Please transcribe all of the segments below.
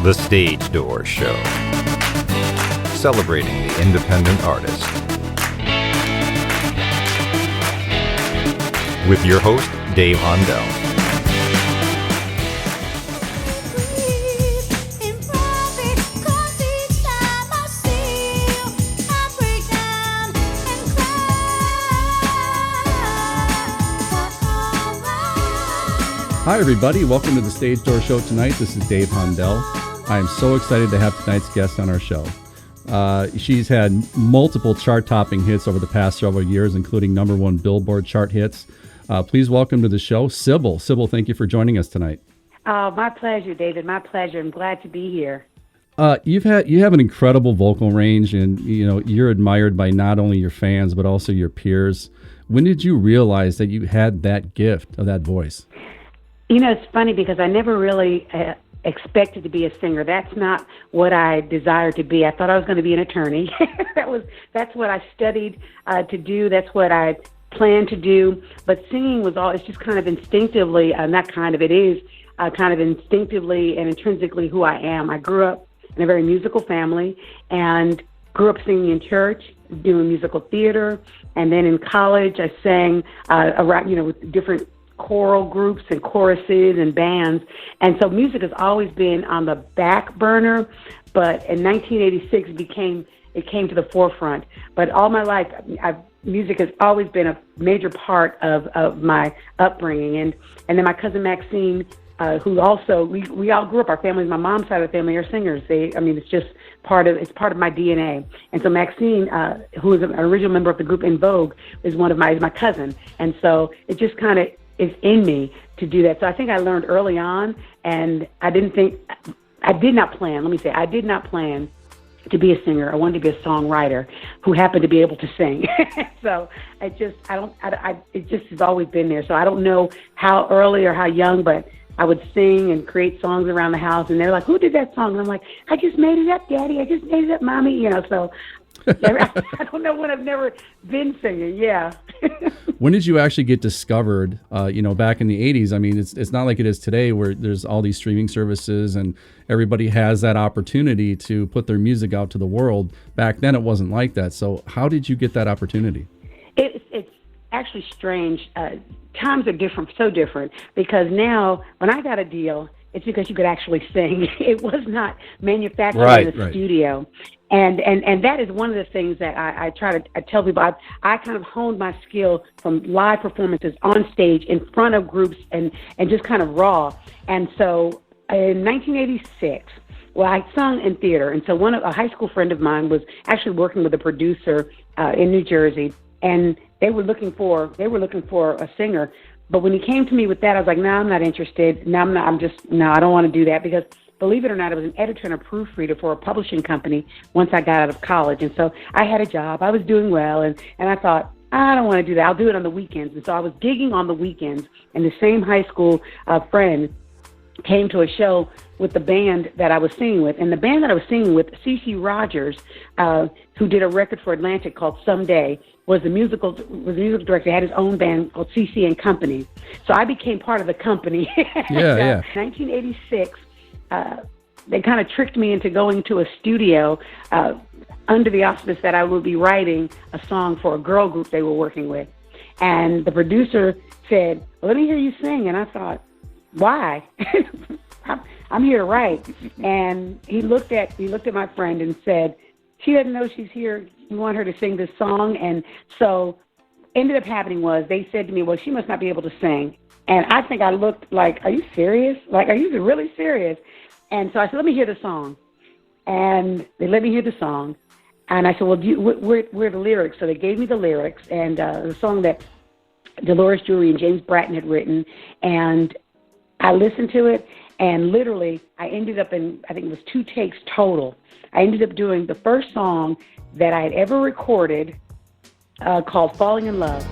The Stage Door Show, celebrating the independent artist. With your host, Dave Hondel. Hi, everybody. Welcome to the Stage Door Show tonight. This is Dave Hondel. I am so excited to have tonight's guest on our show. She's had multiple chart-topping hits over the past several years, including #1 Billboard chart hits. Please welcome to the show, Sybil. Sybil, thank you for joining us tonight. My pleasure, David. My pleasure. I'm glad to be here. You have an incredible vocal range, and you're admired by not only your fans but also your peers. When did you realize that you had that gift of that voice? It's funny because I never really expected to be a singer. That's not what I desired to be. I thought I was going to be an attorney. That's what I studied to do. That's what I planned to do. But singing was it's just kind of instinctively, it is kind of instinctively and intrinsically who I am. I grew up in a very musical family and grew up singing in church, doing musical theater. And then in college, I sang around, with different choral groups and choruses and bands. And so music has always been on the back burner, but in 1986 it came to the forefront. But all my life, music has always been a major part of my upbringing. And then my cousin Maxine, who also, we all grew up, our families, my mom's side of the family are singers. It's just part of my DNA. And so Maxine, who is an original member of the group In Vogue, is my cousin. And so it just kind of is in me to do that. So I think I learned early on, and I did not plan to be a singer. I wanted to be a songwriter who happened to be able to sing. So it just has always been there. So I don't know how early or how young, but I would sing and create songs around the house, and they're like, "Who did that song?" And I'm like, "I just made it up, Daddy. I just made it up, Mommy." So I don't know when I've never been singing. Yeah. When did you actually get discovered? Back in the 80s. I mean, it's not like it is today where there's all these streaming services and everybody has that opportunity to put their music out to the world. Back then, it wasn't like that. So how did you get that opportunity? It's actually strange. Times are so different, because now when I got a deal, it's because you could actually sing. It was not manufactured in the studio. And that is one of the things that I tell people. I kind of honed my skill from live performances on stage in front of groups and just kind of raw. And so in 1986, I sung in theater. And so a high school friend of mine was actually working with a producer in New Jersey, and they were looking for a singer. But when he came to me with that, I was like, no, I'm not interested. No, I don't want to do that, because believe it or not, I was an editor and a proofreader for a publishing company once I got out of college. And so I had a job. I was doing well. And I thought, I don't want to do that. I'll do it on the weekends. And so I was gigging on the weekends. And the same high school friend came to a show with the band that I was singing with. And the band that I was singing with, C.C. Rogers, who did a record for Atlantic called Someday, was the musical director. He had his own band called C.C. and Company. So I became part of the company. Yeah. 1986. They kind of tricked me into going to a studio under the auspice that I would be writing a song for a girl group they were working with. And the producer said, "Well, let me hear you sing." And I thought, why? I'm here to write. And he looked at my friend and said, "She doesn't know she's here. You want her to sing this song?" And so ended up happening was they said to me, "Well, she must not be able to sing." And I think I looked like, "Are you serious? Like, are you really serious?" And so I said, "Let me hear the song." And they let me hear the song. And I said, "Well, where are the lyrics?" So they gave me the lyrics, and the song that Dolores Drury and James Bratton had written. And I listened to it, and literally I ended up in, I think it was 2 takes total. I ended up doing the first song that I had ever recorded called Falling in Love.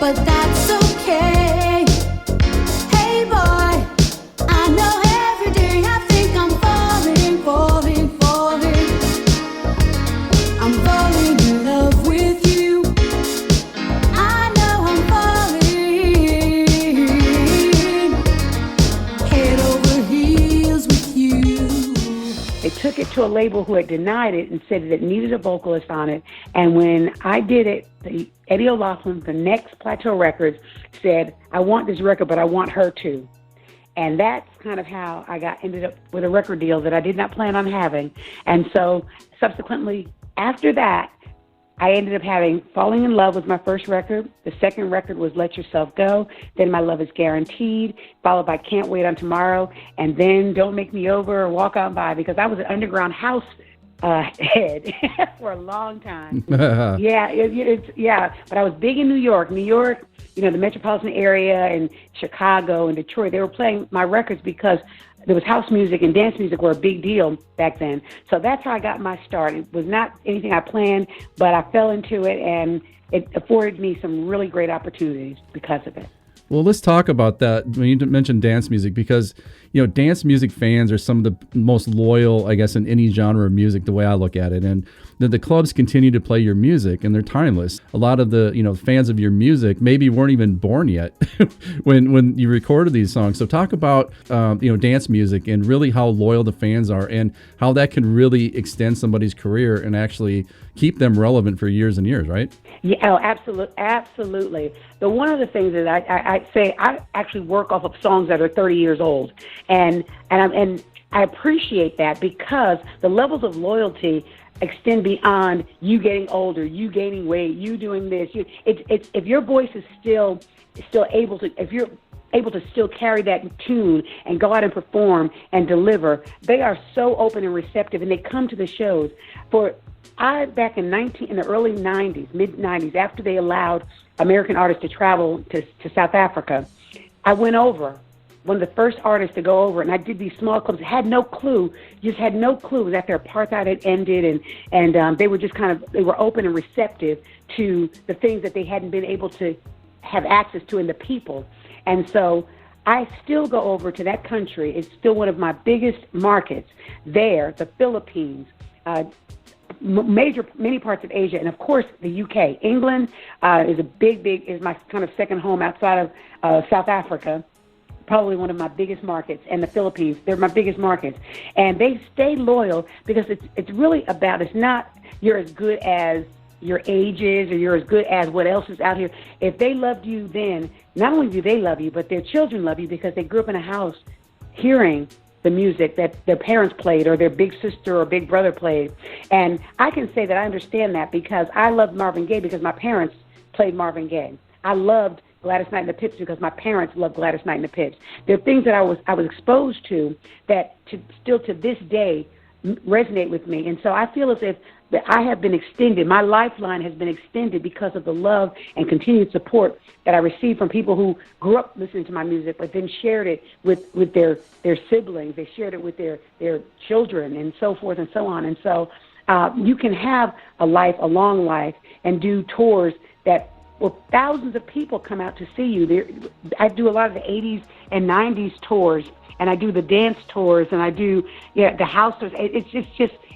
But that's okay. Hey, to a label who had denied it and said that it needed a vocalist on it. And when I did it, Eddie O'Loughlin, the next Plateau Records, said, I want this record, but I want her too. And that's kind of how I ended up with a record deal that I did not plan on having. And so subsequently, after that, I ended up Falling in Love was my first record. The second record was Let Yourself Go. Then My Love Is Guaranteed, followed by Can't Wait on Tomorrow, and then Don't Make Me Over or Walk On By, because I was an underground house head for a long time. Yeah, but I was big in New York, the metropolitan area, and Chicago and Detroit. They were playing my records because there was house music and dance music were a big deal back then. So that's how I got my start. It was not anything I planned, but I fell into it, and it afforded me some really great opportunities because of it. Well, let's talk about that when you mentioned dance music, because dance music fans are some of the most loyal, I guess, in any genre of music, the way I look at it. And the clubs continue to play your music, and they're timeless. A lot of the fans of your music maybe weren't even born yet when you recorded these songs. So talk about dance music and really how loyal the fans are, and how that can really extend somebody's career and actually keep them relevant for years and years, right? Yeah, oh, absolutely. The one of the things that I say, I actually work off of songs that are 30 years old, and I appreciate that, because the levels of loyalty extend beyond you getting older, you gaining weight, you doing this. If your voice is still able to, if you're able to still carry that tune and go out and perform and deliver, they are so open and receptive, and they come to the shows. Back in the early 90s, mid-90s, after they allowed American artists to travel to South Africa, I went over, one of the first artists to go over, and I did these small clubs. Had no clue, just had no clue. It was after apartheid had ended, and they were just they were open and receptive to the things that they hadn't been able to have access to in the people. And so I still go over to that country. It's still one of my biggest markets there, the Philippines, many parts of Asia, and of course the UK. England is my kind of second home outside of South Africa. Probably one of my biggest markets, and the Philippines. They're my biggest markets, and they stay loyal because it's really about, it's not you're as good as your age is, or you're as good as what else is out here. If they loved you then, not only do they love you, but their children love you because they grew up in a house hearing the music that their parents played, or their big sister or big brother played. And I can say that I understand that, because I loved Marvin Gaye because my parents played Marvin Gaye. I loved Gladys Knight and the Pips because my parents loved Gladys Knight and the Pips. There are things that I was exposed to that still to this day resonate with me. And so I feel as if that I have been extended. My lifeline has been extended because of the love and continued support that I received from people who grew up listening to my music, but then shared it with their siblings. They shared it with their children, and so forth and so on. And so you can have a long life, and do tours that, well, thousands of people come out to see you. I do a lot of the 80s and 90s tours, and I do the dance tours, and I do the house tours.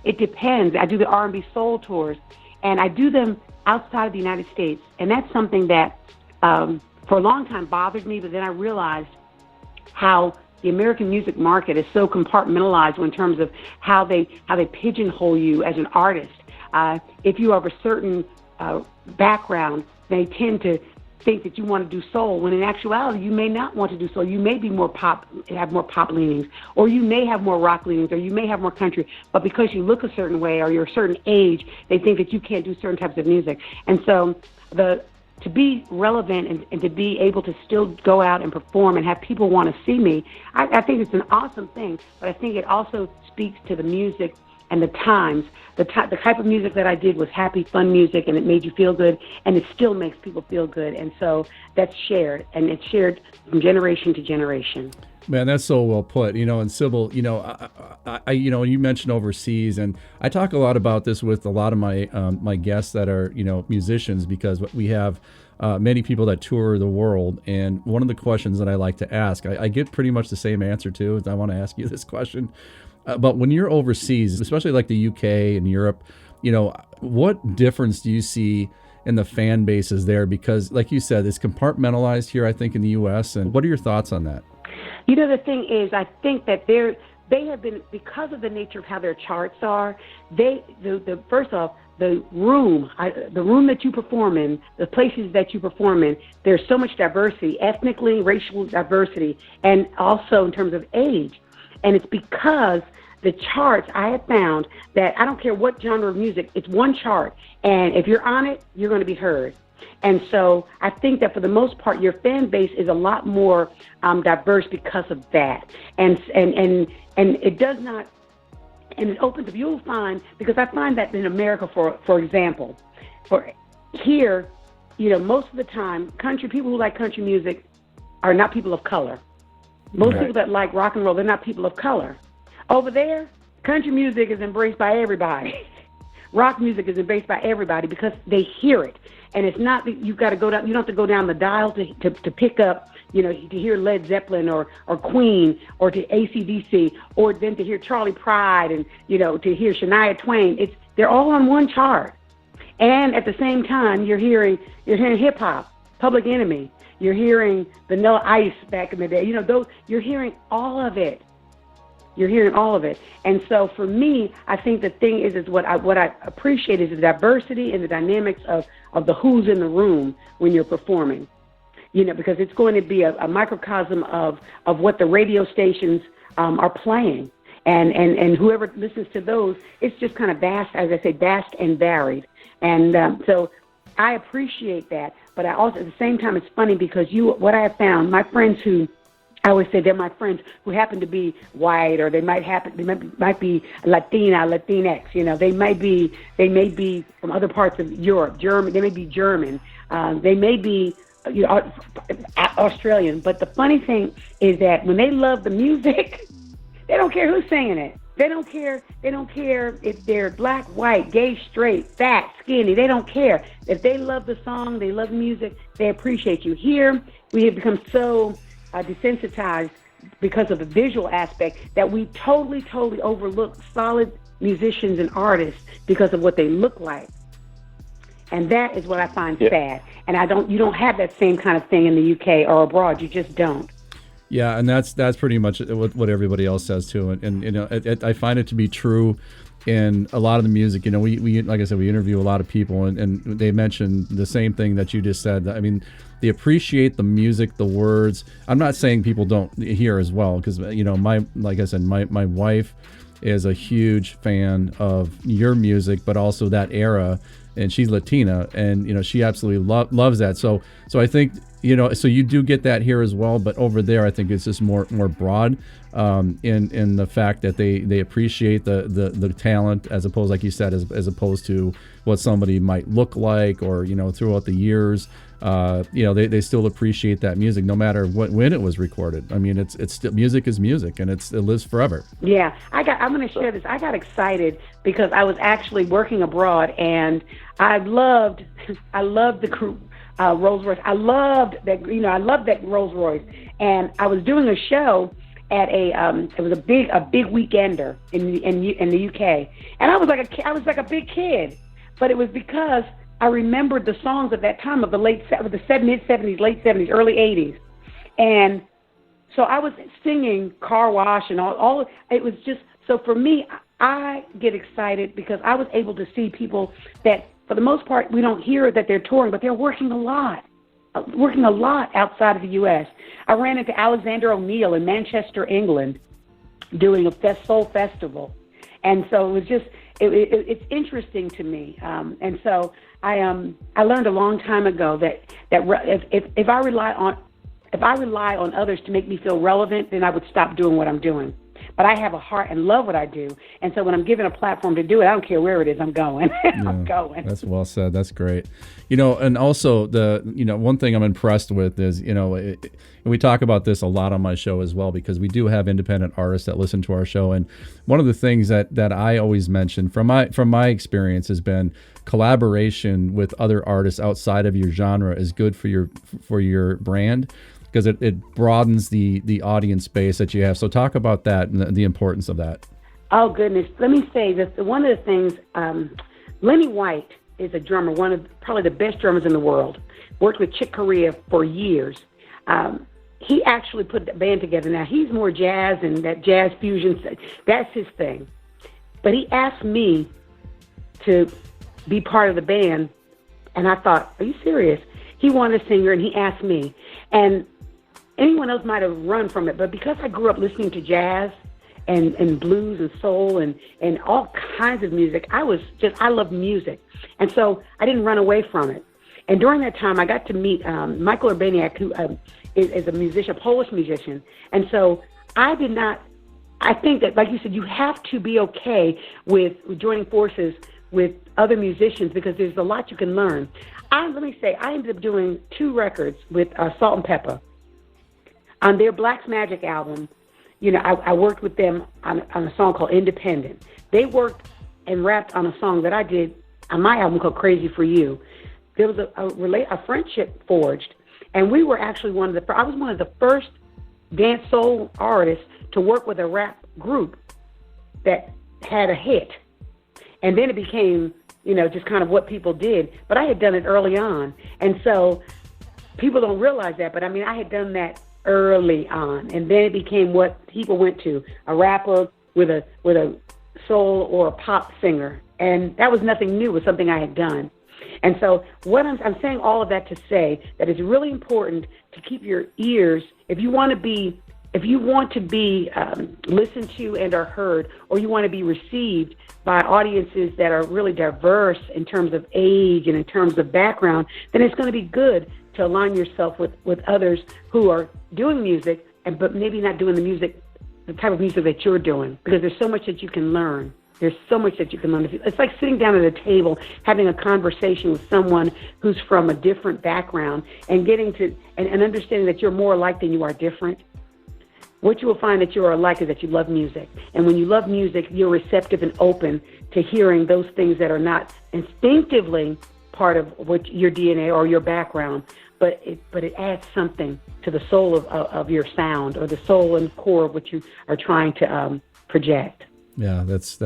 It depends. I do the R&B soul tours, and I do them outside of the United States. And that's something that for a long time bothered me, but then I realized how the American music market is so compartmentalized in terms of how they pigeonhole you as an artist. If you have a certain background, they tend to think that you want to do soul, when in actuality you may not want to do soul. You may be have more pop leanings, or you may have more rock leanings, or you may have more country, but because you look a certain way or you're a certain age, they think that you can't do certain types of music. And so to be relevant and to be able to still go out and perform and have people want to see me, I think it's an awesome thing, but I think it also speaks to the music and the times. The type of music that I did was happy, fun music, and it made you feel good, and it still makes people feel good. And so that's shared, and it's shared from generation to generation. Man, that's so well put. And Sybil, I you mentioned overseas, and I talk a lot about this with a lot of my my guests that are musicians, because we have many people that tour the world, and one of the questions that I like to ask, I get pretty much the same answer to. I want to ask you this question. But when you're overseas, especially like the UK and Europe, what difference do you see in the fan bases there? Because like you said, it's compartmentalized here, I think, in the US. And what are your thoughts on that? The thing is, I think that they have been, because of the nature of how their charts are, first off, the room that you perform in, the places that you perform in, there's so much diversity, ethnically, racial diversity, and also in terms of age. And it's because the charts, I have found that I don't care what genre of music, it's one chart. And if you're on it, you're going to be heard. And so I think that for the most part, your fan base is a lot more diverse because of that. And it does not, and it opens up, you'll find, because I find that in America, for example, for here, most of the time, people who like country music are not people of color. Most people that like rock and roll, they're not people of color. Over there, country music is embraced by everybody. Rock music is embraced by everybody because they hear it. And it's not that you've got to go down, you don't have to go down the dial to pick up, to hear Led Zeppelin or Queen or to AC/DC, or then to hear Charlie Pride and, to hear Shania Twain. They're all on one chart. And at the same time, you're hearing hip hop, Public Enemy. You're hearing Vanilla Ice back in the day. You're hearing all of it. You're hearing all of it. And so for me, I think the thing is what I appreciate is the diversity and the dynamics of the who's in the room when you're performing. Because it's going to be a microcosm of what the radio stations are playing. And whoever listens to those, it's just kind of vast, as I say, vast and varied. And so I appreciate that. But I also, at the same time, it's funny because what I have found, my friends I always say they're my friends who happen to be white, or they might be Latina, Latinx. They may be from other parts of Europe, German. They may be German. They may be Australian. But the funny thing is that when they love the music, they don't care who's singing it. They don't care if they're black, white, gay, straight, fat, skinny. They don't care. If they love the song, they love the music, they appreciate you. Here, we have become so desensitized because of the visual aspect that we totally overlook solid musicians and artists because of what they look like. And that is what I find sad. And you don't have that same kind of thing in the UK or abroad. You just don't. Yeah, and that's pretty much what everybody else says too. And I find it to be true in a lot of the music. We like I said, we interview a lot of people, and they mention the same thing that you just said. I mean, they appreciate the music, the words. I'm not saying people don't hear as well, because like I said, my wife is a huge fan of your music, but also that era, and she's Latina, and she absolutely loves that. So I think so you do get that here as well, but over there I think it's just more broad in the fact that they appreciate the talent, as opposed, like you said, as opposed to what somebody might look like, or throughout the years. They still appreciate that music no matter when it was recorded. I mean, it's still, music is music, and it lives forever. Yeah, I'm going to share this. I got excited because I was actually working abroad, and I loved the Rolls Royce. I loved that Rolls Royce, and I was doing a show at it was a big weekender in the UK, and I was like a big kid, but it was because I remembered the songs of that time, of the mid-70s, late 70s, early 80s. And so I was singing Car Wash and all. It was just, so for me, I get excited because I was able to see people that, for the most part, we don't hear that they're touring, but they're working a lot outside of the U.S. I ran into Alexander O'Neill in Manchester, England, doing a soul festival. And so it was just, it's interesting to me. And so I learned a long time ago that if I rely on others to make me feel relevant, then I would stop doing what I'm doing. But I have a heart and love what I do, and so when I'm given a platform to do it, I don't care where it is. I'm going. I'm going. That's well said. That's great. And also one thing I'm impressed with is we talk about this a lot on my show as well, because we do have independent artists that listen to our show, and one of the things that I always mention from my experience has been collaboration with other artists outside of your genre is good for your brand, because it broadens the audience base that you have. So talk about that and the importance of that. Oh, goodness. Let me say this. One of the things, Lenny White is a drummer, one of probably the best drummers in the world. Worked with Chick Corea for years. he actually put the band together. Now, he's more jazz and that jazz fusion. That's his thing. But he asked me to be part of the band, and I thought, are you serious? He wanted a singer, and he asked me. And anyone else might have run from it, but because I grew up listening to jazz and blues and soul and all kinds of music, I loved music. And so I didn't run away from it. And during that time, I got to meet Michael Urbaniak, who is a musician, a Polish musician. And so I think that, like you said, you have to be okay with joining forces with other musicians because there's a lot you can learn. Let me say, I ended up doing 2 records with Salt and Pepper. On their Black's Magic album, I worked with them on a song called Independent. They worked and rapped on a song that I did on my album called Crazy for You. There was a friendship forged, and we were actually I was one of the first dance soul artists to work with a rap group that had a hit. And then it became, just kind of what people did. But I had done it early on. And so people don't realize that, but I had done that early on. And then it became what people went to, a rapper with a soul or a pop singer. And that was nothing new. It was something I had done. And so what I'm saying all of that to say that it's really important to keep your ears, if you want to be listened to and are heard, or you want to be received by audiences that are really diverse in terms of age and in terms of background, then it's going to be good to align yourself with others who are doing music, but maybe not doing the type of music that you're doing, because there's so much that you can learn. There's so much that you can learn. It's like sitting down at a table, having a conversation with someone who's from a different background and getting to and understanding that you're more alike than you are different. What you will find that you are alike is that you love music. And when you love music, you're receptive and open to hearing those things that are not instinctively part of what your DNA or your background, but it adds something to the soul of your sound, or the soul and core of what you are trying to project. Yeah, that's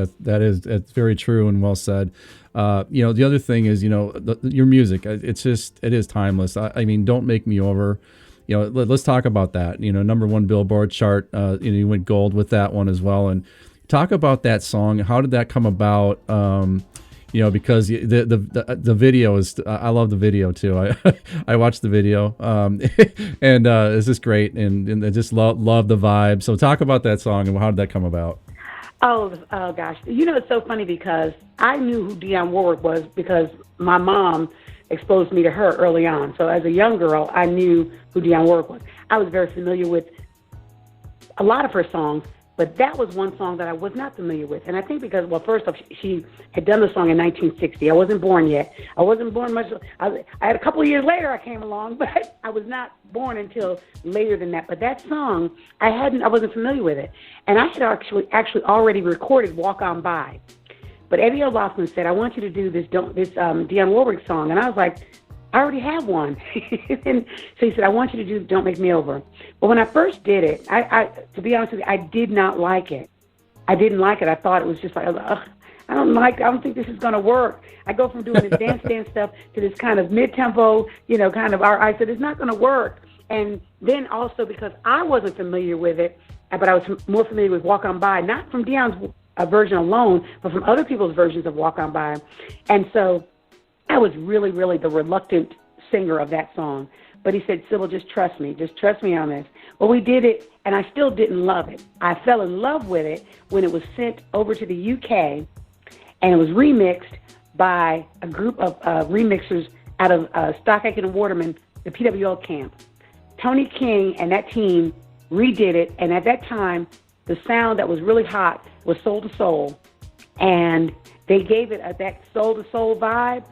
very true and well said. The other thing is, your music, it is timeless. I mean, Don't Make Me Over. Let's talk about that. #1 Billboard chart. You went gold with that one as well. And talk about that song. How did that come about? Because the video is. I love the video too. I watched the video, and it's just great, and I just love the vibe. So talk about that song and how did that come about? Oh gosh. It's so funny because I knew who Dionne Warwick was because my mom exposed me to her early on. So as a young girl, I knew who Dionne Warwick was. I was very familiar with a lot of her songs, but that was one song that I was not familiar with. And I think because, well, first off, she had done the song in 1960. I wasn't born yet. I wasn't born much. I had a couple of years later I came along, but I was not born until later than that. But that song, I wasn't familiar with it. And I had actually already recorded Walk On By. But Eddie O'Loughlin said, I want you to do this Dionne Warwick song. And I was like, I already have one. And so he said, I want you to do Don't Make Me Over. But when I first did it, I to be honest with you, I did not like it. I didn't like it. I thought it was just like, I don't think this is going to work. I go from doing this dance stuff to this kind of mid-tempo, kind of, I said, it's not going to work. And then also because I wasn't familiar with it, but I was more familiar with Walk On By, not from Dionne's version alone, but from other people's versions of Walk On By. And so I was really, really the reluctant singer of that song. But he said, Sybil, just trust me on this. Well, we did it, and I still didn't love it. I fell in love with it when it was sent over to the UK, and it was remixed by a group of remixers out of Stock Aitken and Waterman, the PWL camp. Tony King and that team redid it, and at that time, the sound that was really hot was soul to soul, and they gave it that soul to soul vibe.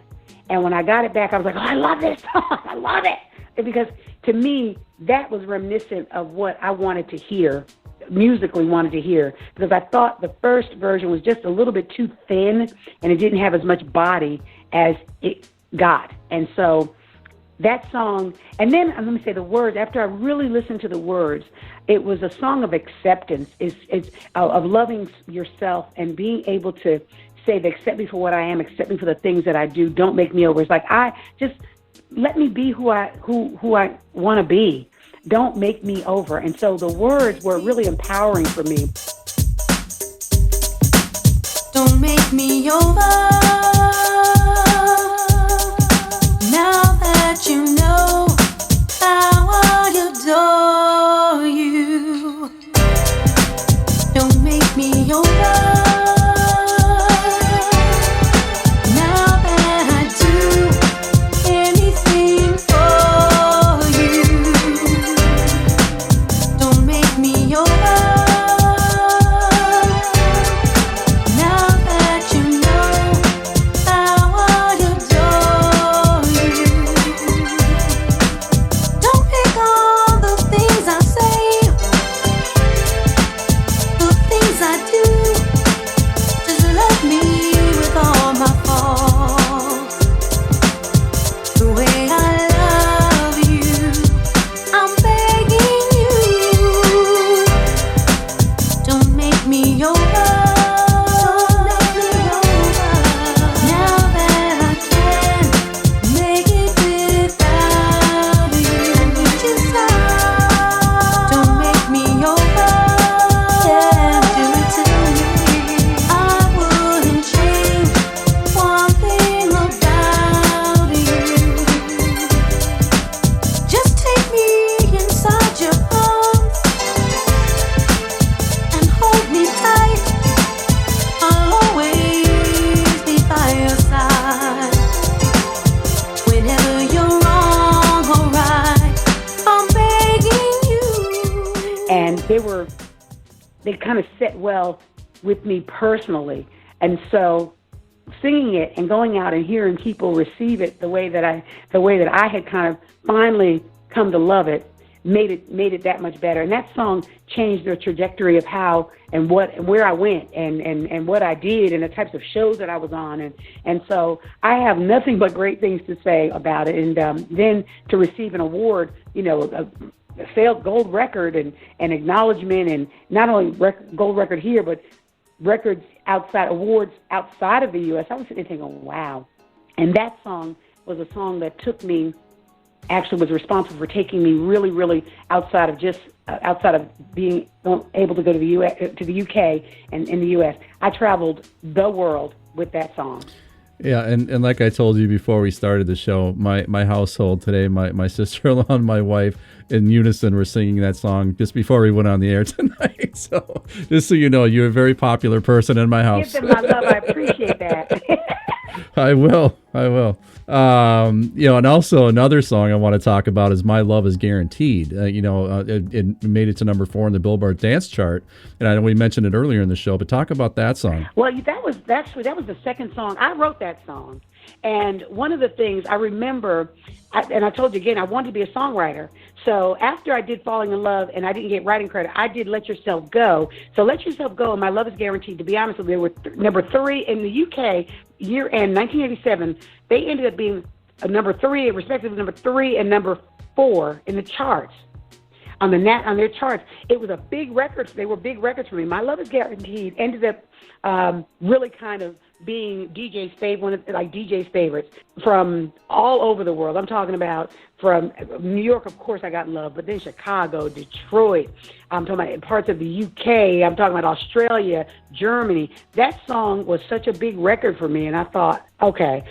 And when I got it back, I was like, oh, I love this song. I love it. Because to me, that was reminiscent of what I wanted to hear, musically wanted to hear. Because I thought the first version was just a little bit too thin and it didn't have as much body as it got. And so that song, and then let me say the words, after I really listened to the words, it was a song of acceptance, of loving yourself and being able to say, accept me for what I am, accept me for the things that I do, don't make me over. It's like, I just let me be who I want to be. Don't Make Me Over. And so the words were really empowering for me. Don't make me over. Now that you know how I adore you. Don't make me over. They kind of set well with me personally. And so singing it and going out and hearing people receive it the way that I had kind of finally come to love it made it that much better. And that song changed the trajectory of how and what and where I went and what I did and the types of shows that I was on. And so I have nothing but great things to say about it. And then to receive an award, a sales gold record and acknowledgement, and not only gold record here, but records awards outside of the U.S. I was sitting there thinking, wow. And that song was a song that actually was responsible for taking me really, really outside of being able to go to the U.S., to the UK and in the U.S. I traveled the world with that song. Yeah, and like I told you before we started the show, my household today, my sister-in-law and my wife in unison were singing that song just before we went on the air tonight. So just so you know, you're a very popular person in my house. Give them my love. I appreciate that. I will. And also another song I want to talk about is "My Love Is Guaranteed." It made it to number 4 in the Billboard Dance Chart, and I know we mentioned it earlier in the show. But talk about that song. Well, that was the second song. I wrote that song, and one of the things I remember, and I told you again, I wanted to be a songwriter. So after I did Falling in Love and I didn't get writing credit, I did Let Yourself Go. So Let Yourself Go and My Love Is Guaranteed, to be honest with you, they were number 3 in the UK year-end 1987. They ended up being number 3, respectively number 3 and number 4 in the charts. On their charts. It was a big record. They were big records for me. My Love Is Guaranteed ended up really kind of being DJ's favorite, like DJ's favorites from all over the world. I'm talking about from New York, of course, I got love, but then Chicago, Detroit. I'm talking about parts of the UK. I'm talking about Australia, Germany. That song was such a big record for me, and I thought, okay.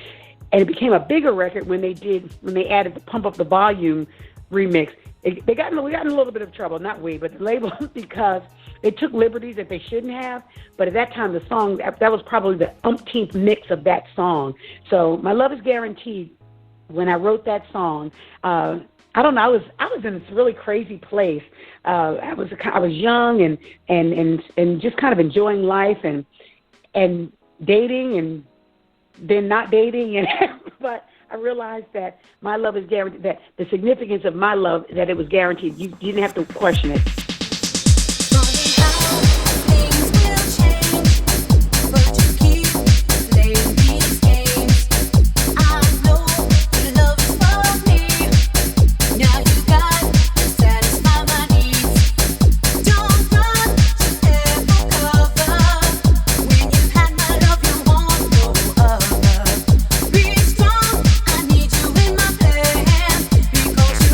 And it became a bigger record when they added the Pump Up the Volume remix. We got in a little bit of trouble, not we, but the label, because they took liberties that they shouldn't have. But at that time, the song, that was probably the umpteenth mix of that song. So My Love Is Guaranteed, when I wrote that song, I don't know, I was in this really crazy place. I was young and just kind of enjoying life and dating and then not dating, but I realized that my love is guaranteed, that the significance of my love, that it was guaranteed. You didn't have to question it.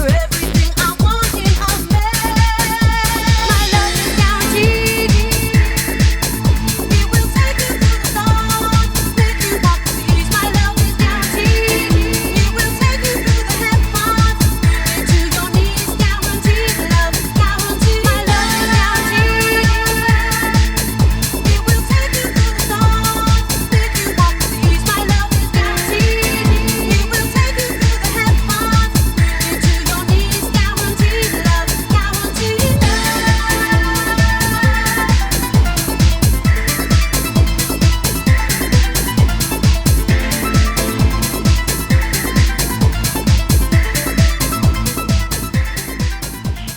Everything I want in our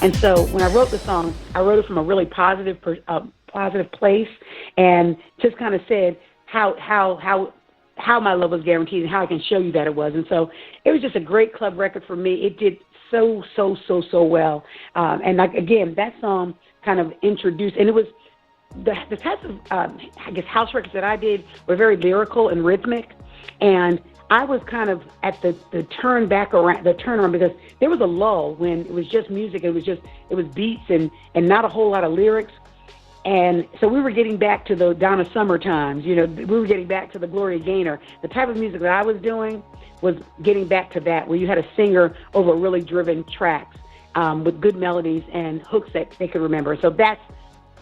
And so when I wrote the song, I wrote it from a really positive place, and just kind of said how my love was guaranteed and how I can show you that it was. And so it was just a great club record for me. It did so well. And like, again, that song kind of introduced, and it was the types of, I guess, house records that I did were very lyrical and rhythmic. And I was kind of at the turnaround, because there was a lull when it was just music. It was beats and not a whole lot of lyrics. And so we were getting back to the Donna Summer times, we were getting back to the Gloria Gaynor. The type of music that I was doing was getting back to that, where you had a singer over really driven tracks with good melodies and hooks that they could remember. So that's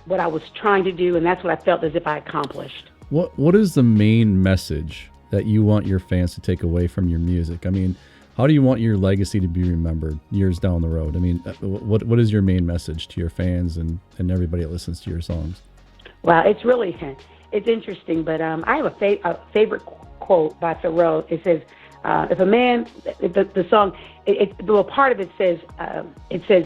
what I was trying to do, and that's what I felt as if I accomplished. What is the main message that you want your fans to take away from your music? I mean, how do you want your legacy to be remembered years down the road? I mean, what is your main message to your fans and everybody that listens to your songs? Well, it's interesting, but I have a favorite quote by Thoreau. It says, the song, part of it says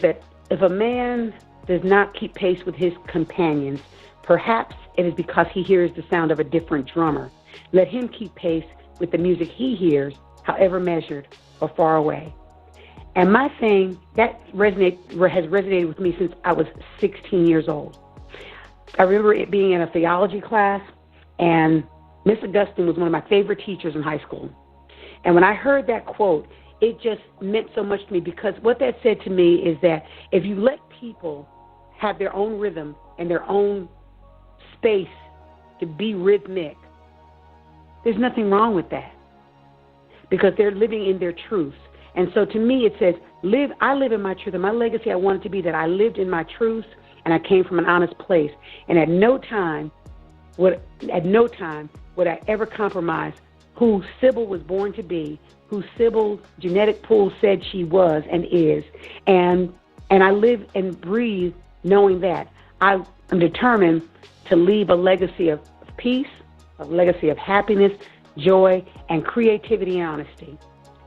that if a man does not keep pace with his companions, perhaps it is because he hears the sound of a different drummer. Let him keep pace with the music he hears, however measured or far away. And my thing, that has resonated with me since I was 16 years old. I remember it being in a theology class, and Miss Augustine was one of my favorite teachers in high school. And when I heard that quote, it just meant so much to me, because what that said to me is that if you let people have their own rhythm and their own space to be rhythmic, there's nothing wrong with that, because they're living in their truth. And so to me it says, I live in my truth, and my legacy I want it to be that I lived in my truth and I came from an honest place. And at no time would I ever compromise who Sybil was born to be, who Sybil's genetic pool said she was and is. And I live and breathe knowing that I'm determined to leave a legacy of peace, a legacy of happiness, joy, and creativity and honesty.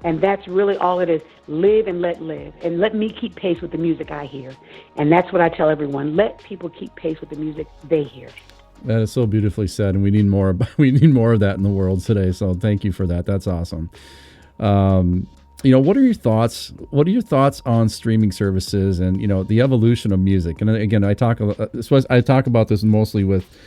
And that's really all it is. Live and let live. And let me keep pace with the music I hear. And that's what I tell everyone. Let people keep pace with the music they hear. That is so beautifully said, and we need more of that in the world today. So thank you for that. That's awesome. What are your thoughts? What are your thoughts on streaming services and the evolution of music? And again, I talk about this mostly with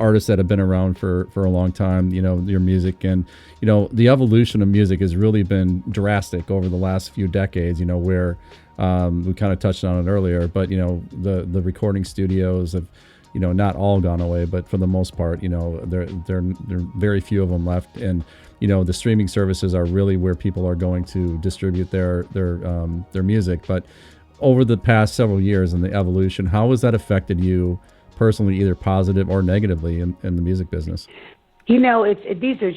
artists that have been around for a long time. Your music, and the evolution of music has really been drastic over the last few decades. Where we kind of touched on it earlier, but the recording studios have not all gone away, but for the most part, there are very few of them left, and the streaming services are really where people are going to distribute their music. But over the past several years and the evolution, how has that affected you personally, either positive or negatively in the music business? These are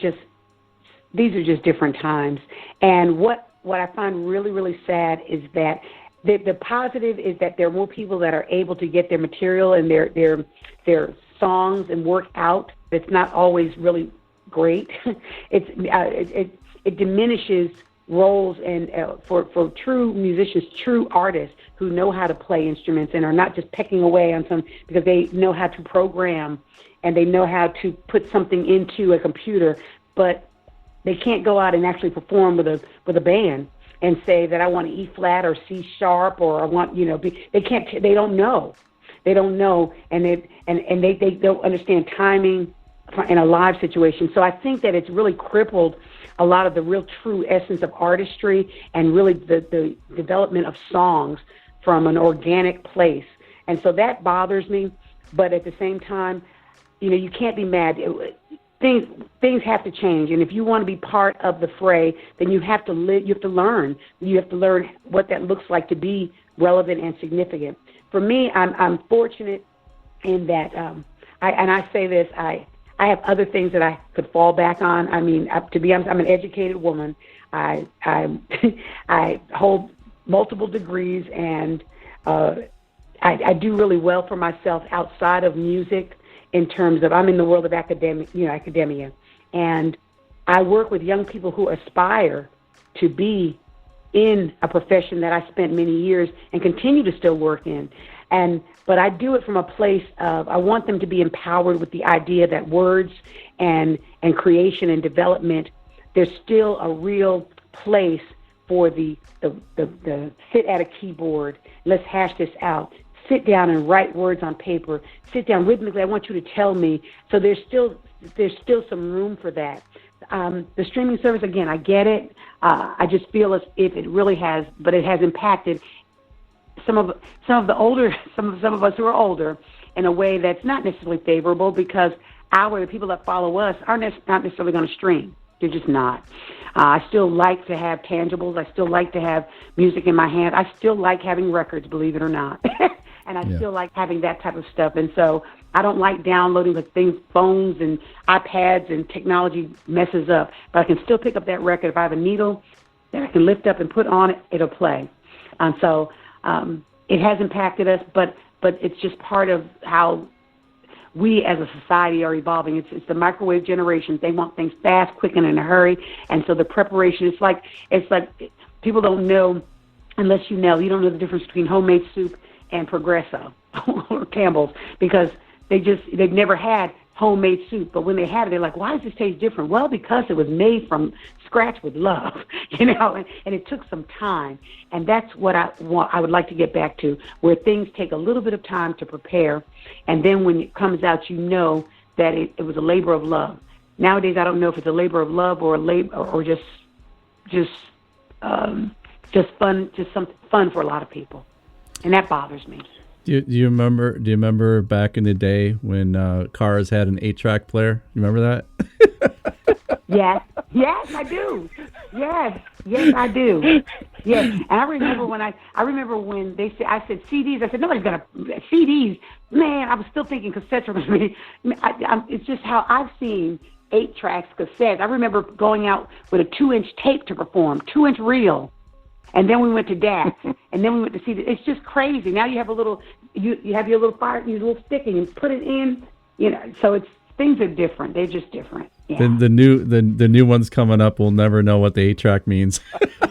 just different times. And what I find really, really sad is that the positive is that there are more people that are able to get their material and their songs and work out. It's not always really great. It diminishes roles and for true musicians, true artists who know how to play instruments and are not just pecking away on some, because they know how to program and they know how to put something into a computer, but they can't go out and actually perform with a band and say that I want E flat or C sharp, or I want they can't. They don't know, and they don't understand timing in a live situation. So I think that it's really crippled a lot of the real true essence of artistry and really the development of songs from an organic place. And so that bothers me. But at the same time, you can't be mad. Things have to change, and if you want to be part of the fray, then you have to live. You have to learn. You have to learn what that looks like to be relevant and significant. For me, I'm fortunate in that, I say this, I have other things that I could fall back on. I mean, to be honest, I'm an educated woman. I hold multiple degrees, and I do really well for myself outside of music. In terms of, I'm in the world of academia, and I work with young people who aspire to be in a profession that I spent many years and continue to still work in. But I do it from a place of, I want them to be empowered with the idea that words and creation and development, there's still a real place for the sit at a keyboard, let's hash this out, sit down and write words on paper, sit down rhythmically, I want you to tell me. So there's still some room for that. The streaming service, again, I get it. I just feel as if it really has, but it has impacted some of us who are older in a way that's not necessarily favorable, because the people that follow us are not necessarily going to stream. They're just not. I still like to have tangibles. I still like to have music in my hand. I still like having records, believe it or not. And I still like having that type of stuff. And so I don't like downloading with things, phones and iPads, and technology messes up. But I can still pick up that record. If I have a needle that I can lift up and put on it, it'll play. So it has impacted us, but it's just part of how we as a society are evolving. It's the microwave generation. They want things fast, quick, and in a hurry. And so the preparation, it's like people don't know, unless you don't know the difference between homemade soup and Progresso or Campbell's, because they've never had homemade soup. But when they have it, they're like, why does this taste different? Well, because it was made from scratch with love, and it took some time. And that's what I would like to get back to, where things take a little bit of time to prepare, and then when it comes out, that it was a labor of love. Nowadays, I don't know if it's a labor of love or a labor or just fun, just something fun for a lot of people, and that bothers me. Do you remember back in the day when cars had an 8-track player? You remember that? Yes, I do. Yes, I do. Yes, and I remember when I said CDs. I said nobody's gonna CDs. Man, I was still thinking cassettes were gonna be. It's just how I've seen 8-tracks, cassettes. I remember going out with a 2-inch tape to perform, 2-inch reel. And then we went to DAX, and then we went to see. It's just crazy. Now you have you have your little fire, your little stick, and you put it in. So things are different. They're just different. Yeah. The new ones coming up will never know what the 8-track means.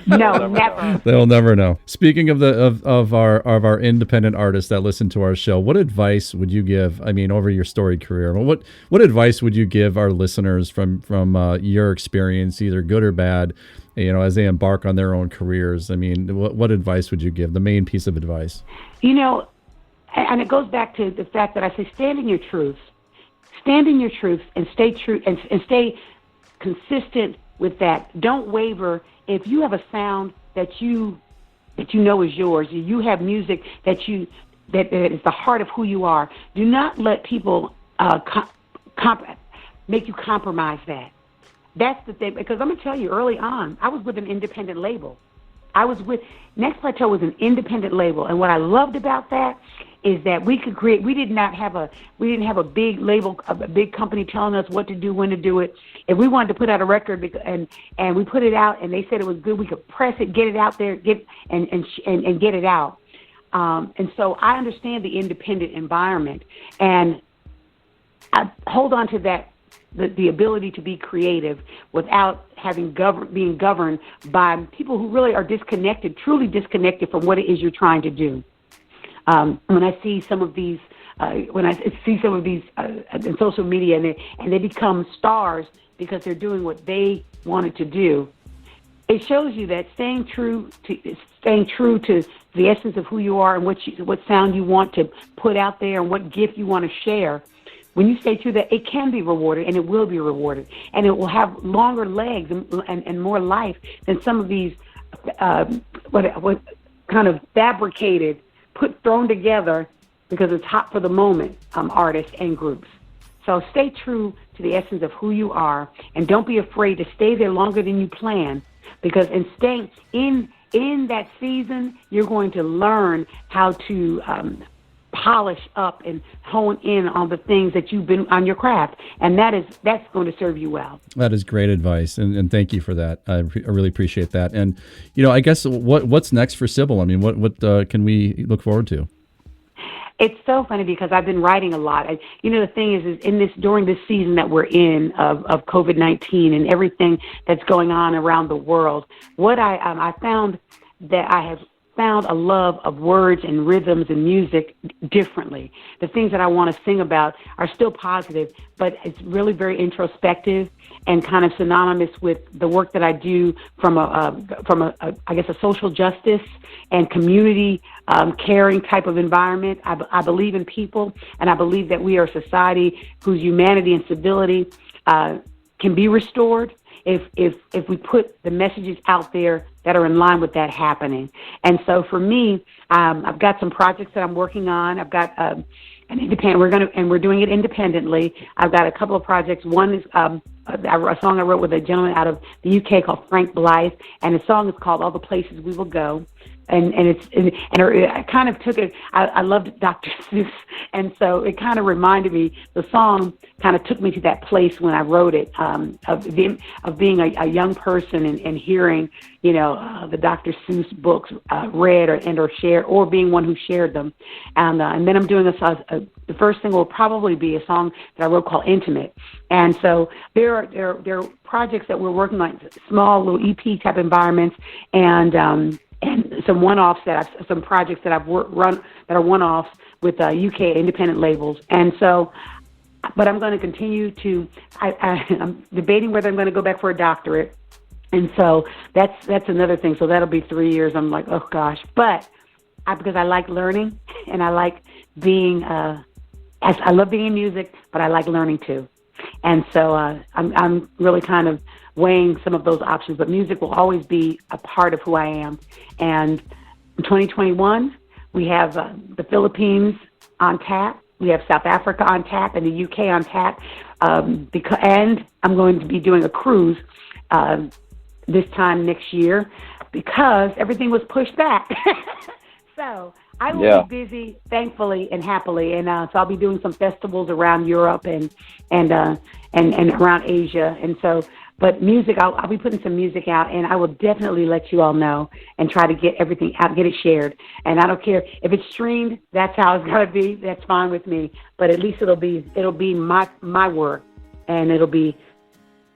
No, never. They'll never know. Speaking of our independent artists that listen to our show, what advice would you give? I mean, over your storied career, what advice would you give our listeners from your experience, either good or bad, as they embark on their own careers? I mean, what advice would you give? The main piece of advice. And it goes back to the fact that I say stand in your truth. Stand in your truth and stay true and stay consistent with that. Don't waver. If you have a sound that you know is yours, you have music that is the heart of who you are, do not let people make you compromise that. That's the thing, because I'm going to tell you, early on, I was with an independent label. Next Plateau was an independent label, and what I loved about that is that we could create. We didn't have a big label, a big company telling us what to do, when to do it. If we wanted to put out a record and we put it out, and they said it was good, we could press it, get it out there, get it out. And so I understand the independent environment, and I hold on to that. The ability to be creative without being governed by people who really are truly disconnected from what it is you're trying to do. When I see some of these, in social media, and they become stars because they're doing what they wanted to do, it shows you that staying true to the essence of who you are and what sound you want to put out there and what gift you want to share. When you stay true, that it can be rewarded, and it will be rewarded, and it will have longer legs and more life than some of these what kind of fabricated, thrown together because it's hot for the moment artists and groups. So stay true to the essence of who you are, and don't be afraid to stay there longer than you plan, because in staying in that season, you're going to learn how to polish up and hone in on the things that you've been on your craft, and that's going to serve you well. That is great advice, and thank you for that. I really appreciate that. And I guess what's next for Sybil? I mean, what can we look forward to? It's so funny because I've been writing a lot. The thing is during this season that we're in of COVID-19 and everything that's going on around the world, what I found that I have found a love of words and rhythms and music differently. The things that I want to sing about are still positive, but it's really very introspective and kind of synonymous with the work that I do from I guess a social justice and community caring type of environment. I believe in people, and I believe that we are a society whose humanity and civility can be restored if we put the messages out there that are in line with that happening. And so for me, I've got some projects that I'm working on. I've got an independent. We're doing it independently. I've got a couple of projects. One is a song I wrote with a gentleman out of the UK called Frank Blythe, and the song is called "All the Places We Will Go." And I kind of took it. I loved Dr. Seuss, and so it kind of reminded me. The song kind of took me to that place when I wrote it, of being a young person and hearing, the Dr. Seuss books read or shared, or being one who shared them. And then I'm doing the first thing will probably be a song that I wrote called "Intimate." And so there are projects that we're working on, small little EP type environments, and some one-offs some projects that I've run that are one-offs with UK independent labels. And so, but I'm going to continue to. I'm debating whether I'm going to go back for a doctorate, and so that's another thing. So that'll be 3 years. I'm like, oh gosh, but because I like learning and I like being. I love being in music, but I like learning too, and so I'm really kind of weighing some of those options, but music will always be a part of who I am. And in 2021, we have the Philippines on tap, we have South Africa on tap, and the UK on tap, and I'm going to be doing a cruise this time next year because everything was pushed back. So I will be busy, thankfully and happily, and so I'll be doing some festivals around Europe and around Asia, and so. But music, I'll be putting some music out, and I will definitely let you all know and try to get everything out, get it shared. And I don't care if it's streamed. That's how it's gonna be. That's fine with me. But at least it'll be my work, and it'll be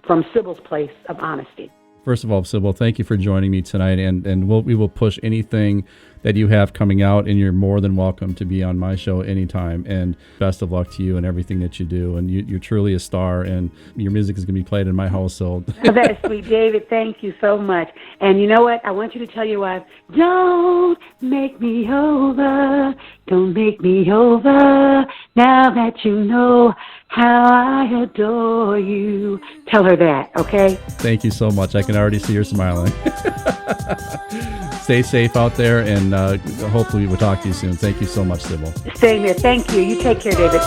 from Sybil's place of honesty. First of all, Sybil, thank you for joining me tonight, and we will push anything that you have coming out, and you're more than welcome to be on my show anytime. And best of luck to you and everything that you do. And you're truly a star, and your music is going to be played in my household. Oh, that is sweet, David. Thank you so much. And you know what? I want you to tell your wife, don't make me over. Don't make me over. Now that you know how I adore you. Tell her that, okay? Thank you so much. I can already see her smiling. Stay safe out there, and hopefully we'll talk to you soon. Thank you so much, Sybil. Stay here. Thank you. You take care, David.